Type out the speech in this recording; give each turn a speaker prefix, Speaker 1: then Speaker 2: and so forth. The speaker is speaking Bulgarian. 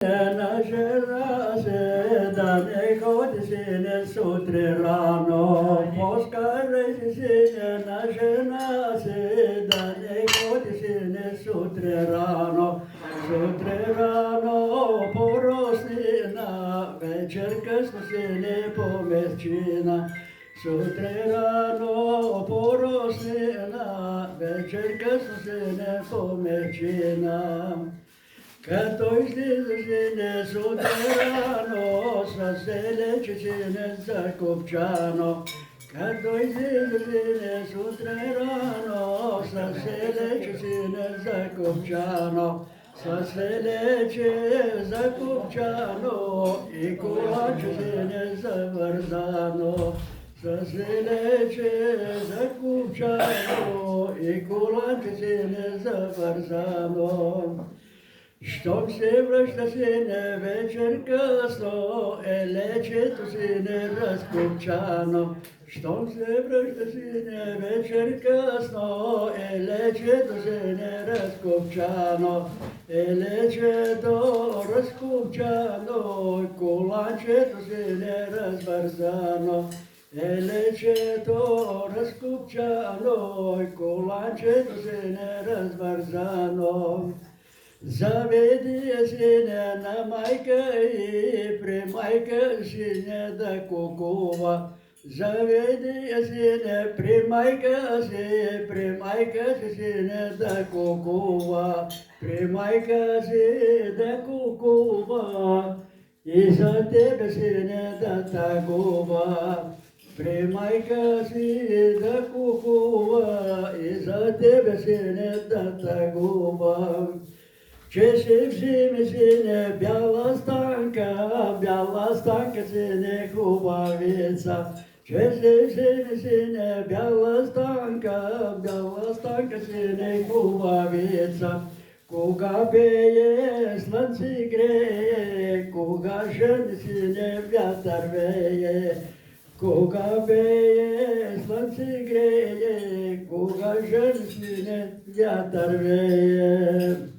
Speaker 1: Na žena se da ne hodi sine sutra rano, poskaraj sine, na žena se da ne hodi sine sutra rano porosnina, večer kasno sine pomesčina. Sutra rano porosnina, večer kasno sine pomesčina. Като излизаш сине сутрин рано, с селече сине закопчано. Като излизаш сине сутрин рано, с селече сине закопчано. С селече закопчано и колаче сине завързано. С селече закопчано и колаче сине завързано. Щом се връща сине вечер късно, елечето сине разкопчано. Щом се връща сине вечер късно, елечето сине разкопчано. Елечето разкопчано, коланчето сине развързано. Елечето разкопчано, коланчето сине развързано. Заведи сине на майка и при майка сине да кукува. Заведи сине при майка си сине да кукува. При майка си да кукува и за тебе сине да тагува. При майка си да кукува и за тебе сине да тагува. Че се взиме сине бяла станка сине хубавица. Че се взиме сине бяла станка сине хубавица. Кога пее слънце грее, кога жъне сине вятър вее. Кога пее слънце грее, кога жъне сине вятър вее.